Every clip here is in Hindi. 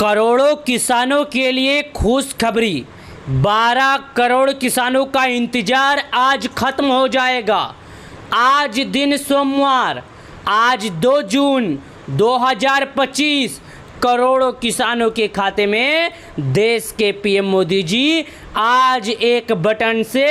करोड़ों किसानों के लिए खुशखबरी। 12 करोड़ किसानों का इंतजार आज खत्म हो जाएगा। आज दिन सोमवार, आज 2 जून 2025 करोड़ों किसानों के खाते में देश के पीएम मोदी जी आज एक बटन से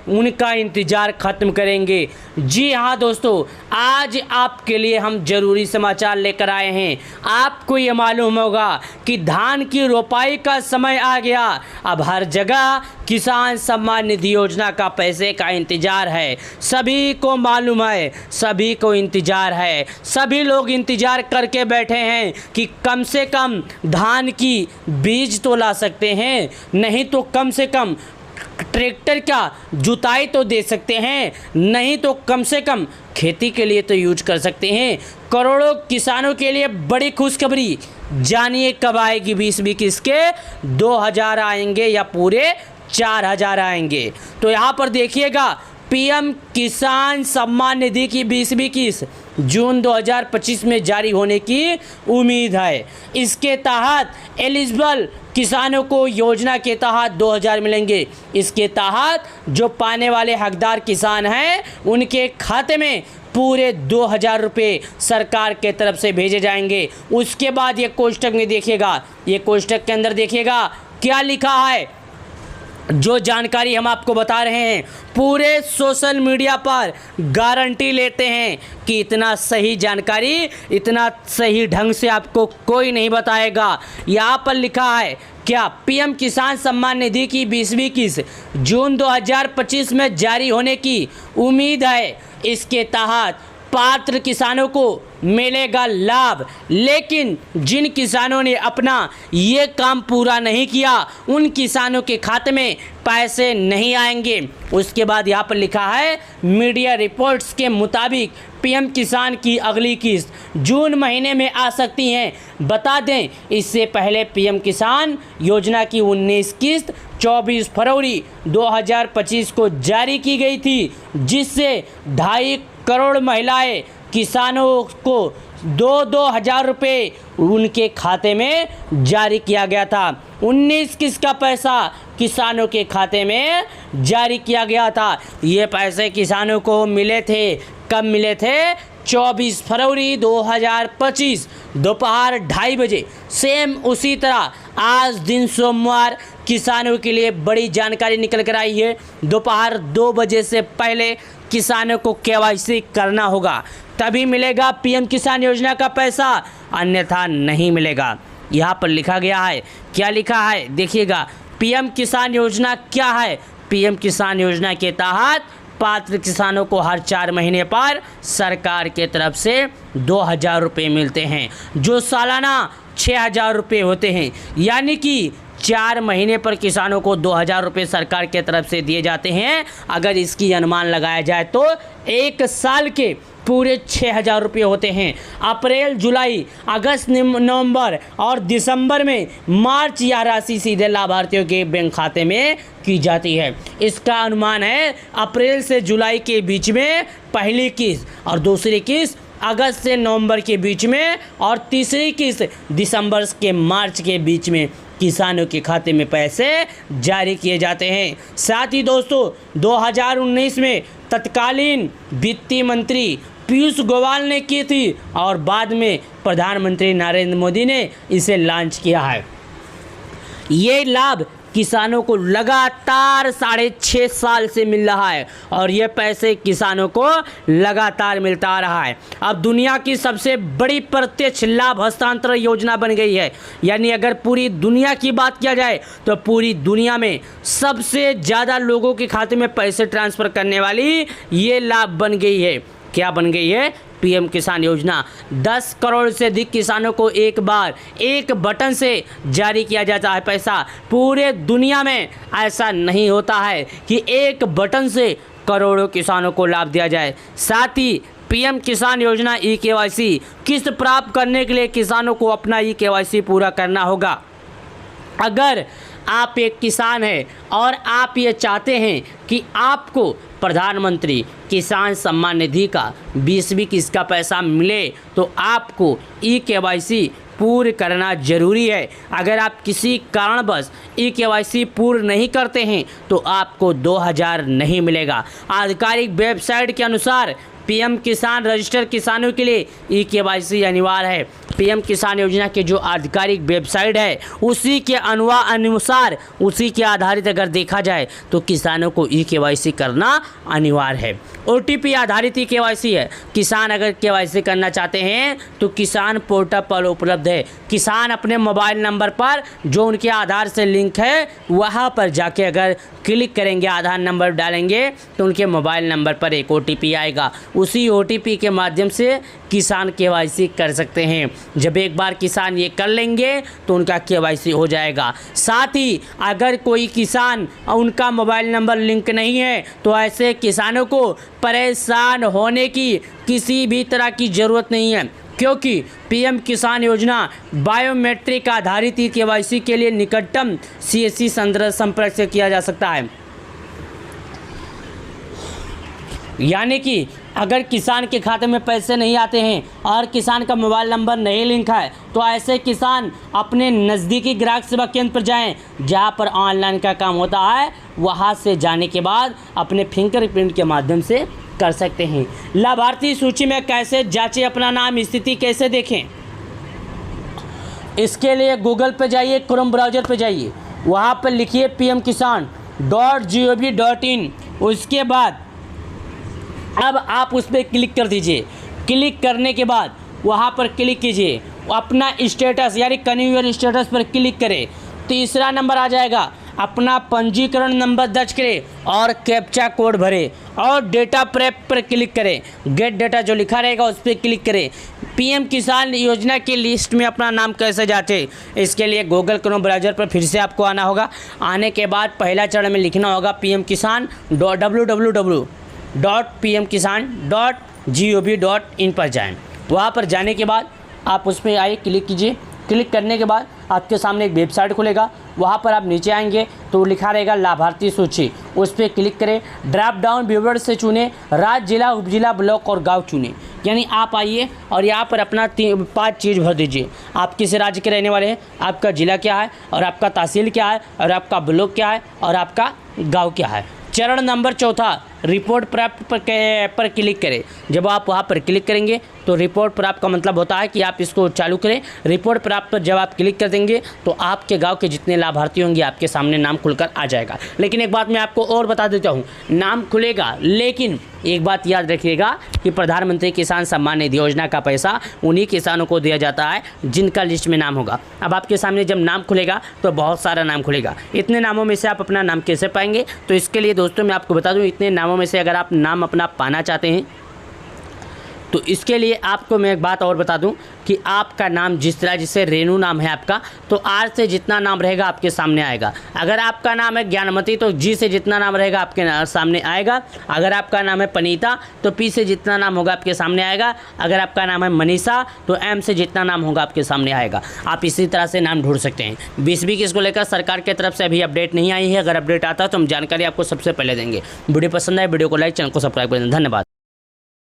उनका इंतजार खत्म करेंगे। जी हाँ दोस्तों, आज आपके लिए हम जरूरी समाचार लेकर आए हैं। आपको ये मालूम होगा कि धान की रोपाई का समय आ गया। अब हर जगह किसान सम्मान निधि योजना का पैसे का इंतजार है। सभी को मालूम है, सभी को इंतजार है। सभी लोग इंतजार करके बैठे हैं कि कम से कम धान की बीज तो ला सकते हैं, नहीं तो कम से कम ट्रैक्टर का जुताई तो दे सकते हैं, नहीं तो कम से कम खेती के लिए तो यूज कर सकते हैं। करोड़ों किसानों के लिए बड़ी खुशखबरी। जानिए कब आएगी 20-21 के 2000 आएंगे या पूरे 4000 आएंगे। तो यहाँ पर देखिएगा, पीएम किसान सम्मान निधि की 20-21 जून 2025 में जारी होने की उम्मीद है। इसके तहत एलिजिबल किसानों को योजना के तहत 2000 मिलेंगे। इसके तहत जो पाने वाले हकदार किसान हैं उनके खाते में पूरे 2000 रुपये सरकार के तरफ से भेजे जाएंगे। उसके बाद ये कोष्टक में देखिएगा, ये कोष्टक के अंदर देखिएगा क्या लिखा है। जो जानकारी हम आपको बता रहे हैं पूरे सोशल मीडिया पर गारंटी लेते हैं कि इतना सही जानकारी, इतना सही ढंग से आपको कोई नहीं बताएगा। यहाँ पर लिखा है क्या, पीएम किसान सम्मान निधि की 20-21 जून 2025 में जारी होने की उम्मीद है। इसके तहत पात्र किसानों को मिलेगा लाभ, लेकिन जिन किसानों ने अपना ये काम पूरा नहीं किया उन किसानों के खाते में पैसे नहीं आएंगे। उसके बाद यहाँ पर लिखा है मीडिया रिपोर्ट्स के मुताबिक पीएम किसान की अगली किस्त जून महीने में आ सकती हैं। बता दें, इससे पहले पीएम किसान योजना की 19 किस्त 24 फरवरी 2025 को जारी की गई थी, जिससे 2.5 करोड़ महिलाएं किसानों को 2-2 हज़ार रुपये उनके खाते में जारी किया गया था। 19 किस्त का पैसा किसानों के खाते में जारी किया गया था। ये पैसे किसानों को मिले थे, कब मिले थे? 24 फरवरी 2025 दोपहर 2:30 बजे। सेम उसी तरह आज दिन सोमवार किसानों के लिए बड़ी जानकारी निकल कर आई है। दोपहर 2 बजे से पहले किसानों को केवाईसी करना होगा, तभी मिलेगा पीएम किसान योजना का पैसा, अन्यथा नहीं मिलेगा। यहाँ पर लिखा गया है, क्या लिखा है देखिएगा। पीएम किसान योजना क्या है? पीएम किसान योजना के तहत पात्र किसानों को हर 4 महीने पर सरकार के तरफ से 2000 रुपये मिलते हैं, जो सालाना 6000 रुपये होते हैं। यानी कि 4 महीने पर किसानों को 2000 रुपये सरकार के तरफ से दिए जाते हैं। अगर इसकी अनुमान लगाया जाए तो 1 साल के पूरे 6000 रुपये होते हैं। अप्रैल, जुलाई, अगस्त, नवंबर और दिसंबर में मार्च यह राशि सीधे लाभार्थियों के बैंक खाते में की जाती है। इसका अनुमान है अप्रैल से जुलाई के बीच में पहली किस्त, और दूसरी किस्त अगस्त से नवंबर के बीच में, और तीसरी किस्त दिसंबर के मार्च के बीच में किसानों के खाते में पैसे जारी किए जाते हैं। साथ ही दोस्तों 2019 में तत्कालीन वित्त मंत्री पीयूष गोयल ने की थी, और बाद में प्रधानमंत्री नरेंद्र मोदी ने इसे लॉन्च किया है। ये लाभ किसानों को लगातार 6.5 साल से मिल रहा है, और ये पैसे किसानों को लगातार मिलता आ रहा है। अब दुनिया की सबसे बड़ी प्रत्यक्ष लाभ हस्तांतरण योजना बन गई है। यानी अगर पूरी दुनिया की बात किया जाए तो पूरी दुनिया में सबसे ज़्यादा लोगों के खाते में पैसे ट्रांसफ़र करने वाली ये लाभ बन गई है। क्या बन गई है? पीएम किसान योजना। 10 करोड़ से अधिक किसानों को एक बार एक बटन से जारी किया जाता है पैसा। पूरे दुनिया में ऐसा नहीं होता है कि एक बटन से करोड़ों किसानों को लाभ दिया जाए। साथ ही पीएम किसान योजना ई-केवाईसी किस्त प्राप्त करने के लिए किसानों को अपना ई-केवाईसी पूरा करना होगा। अगर आप एक किसान हैं और आप ये चाहते हैं कि आपको प्रधानमंत्री किसान सम्मान निधि का 20-20 किस्त का पैसा मिले, तो आपको ई-केवाईसी पूर्ण करना जरूरी है। अगर आप किसी कारणवश ई-केवाईसी पूर्ण नहीं करते हैं तो आपको 2000 नहीं मिलेगा। आधिकारिक वेबसाइट के अनुसार पीएम किसान रजिस्टर्ड किसानों के लिए ई-केवाईसी अनिवार्य है। पीएम किसान योजना के जो आधिकारिक वेबसाइट है उसी के अनुसार उसी के आधारित अगर देखा जाए तो किसानों को ई-केवाईसी करना अनिवार्य है। ओटीपी आधारित ई-केवाईसी है। किसान अगर केवाईसी करना चाहते हैं तो किसान पोर्टल पर उपलब्ध है। किसान अपने मोबाइल नंबर पर जो उनके आधार से लिंक है वहाँ पर जाके अगर क्लिक करेंगे, आधार नंबर डालेंगे तो उनके मोबाइल नंबर पर एक ओटीपी आएगा। उसी ओटीपी के माध्यम से किसान केवाईसी कर सकते हैं। जब एक बार किसान ये कर लेंगे तो उनका केवाईसी हो जाएगा। साथ ही अगर कोई किसान उनका मोबाइल नंबर लिंक नहीं है तो ऐसे किसानों को परेशान होने की किसी भी तरह की ज़रूरत नहीं है, क्योंकि पीएम किसान योजना बायोमेट्रिक आधारित ई-केवाईसी के लिए निकटतम सीएससी संपर्क से किया जा सकता है। यानी कि अगर किसान के खाते में पैसे नहीं आते हैं और किसान का मोबाइल नंबर नहीं लिंक है तो ऐसे किसान अपने नज़दीकी ग्राहक सेवा केंद्र पर जाएं, जहां पर ऑनलाइन का काम होता है। वहां से जाने के बाद अपने फिंगरप्रिंट के माध्यम से कर सकते हैं। लाभार्थी सूची में कैसे जांचें अपना नाम, स्थिति कैसे देखें, इसके लिए गूगल पे जाइए, क्रोम ब्राउज़र पे जाइए, वहाँ पर लिखिए pmkisan.gov.in। उसके बाद अब आप उस पर क्लिक कर दीजिए। क्लिक करने के बाद वहाँ पर क्लिक कीजिए, अपना स्टेटस यानी कन्ज्यूमर स्टेटस पर क्लिक करें। तीसरा नंबर आ जाएगा, अपना पंजीकरण नंबर दर्ज करें और कैप्चा कोड भरें और डेटा प्रेप पर क्लिक करें। गेट डेटा जो लिखा रहेगा उस पर क्लिक करें। पीएम किसान योजना की लिस्ट में अपना नाम कैसे जांचें, इसके लिए गूगल क्रोम ब्राउज़र पर फिर से आपको आना होगा। आने के बाद पहला चरण में लिखना होगा www.pmkisan.gov.in पर जाएं। वहाँ पर जाने के बाद आप उस पर आइए, क्लिक कीजिए। क्लिक करने के बाद आपके सामने एक वेबसाइट खुलेगा। वहाँ पर आप नीचे आएंगे तो लिखा रहेगा लाभार्थी सूची, उस पर क्लिक करें। ड्रॉप डाउन व्यूवर से चुनें, राज्य, जिला, उपजिला, ब्लॉक और गांव चुनें। यानी आप आइए और यहाँ पर अपना 5 चीज़ भर दीजिए। आप किस राज्य के रहने वाले हैं, आपका ज़िला क्या है और आपका तहसील क्या है और आपका ब्लॉक क्या है और आपका गाँव क्या है। चरण नंबर 4 रिपोर्ट प्राप्त पर क्लिक करें। जब आप वहाँ पर क्लिक करेंगे तो रिपोर्ट प्राप्त का मतलब होता है कि आप इसको चालू करें। रिपोर्ट प्राप्त पर जब आप क्लिक कर देंगे तो आपके गांव के जितने लाभार्थी होंगे आपके सामने नाम खुलकर आ जाएगा। लेकिन एक बात मैं आपको और बता देता हूँ, नाम खुलेगा लेकिन एक बात याद रखिएगा कि प्रधानमंत्री किसान सम्मान निधि योजना का पैसा उन्हीं किसानों को दिया जाता है जिनका लिस्ट में नाम होगा। अब आपके सामने जब नाम खुलेगा तो बहुत सारा नाम खुलेगा। इतने नामों में से आप अपना नाम कैसे पाएंगे, तो इसके लिए दोस्तों मैं आपको बता दूं, इतने नामों में से अगर आप नाम अपना पाना चाहते हैं तो इसके लिए आपको मैं एक बात और बता दूं कि आपका नाम जिस तरह, जैसे रेनू नाम है आपका, तो आर से जितना नाम रहेगा आपके सामने आएगा। अगर आपका नाम है ज्ञानमती तो जी से जितना नाम रहेगा आपके सामने आएगा। अगर आपका नाम है पनीता तो पी से जितना नाम होगा आपके सामने आएगा। अगर आपका नाम है मनीषा तो एम से जितना नाम होगा आपके सामने आएगा। आप इसी तरह से नाम ढूंढ सकते हैं। 20-20 को लेकर सरकार की तरफ से अभी अपडेट नहीं आई है। अगर अपडेट आता है तो हम जानकारी आपको सबसे पहले देंगे। वीडियो पसंद आए वीडियो को लाइक, चैनल को सब्सक्राइब कर दें। धन्यवाद।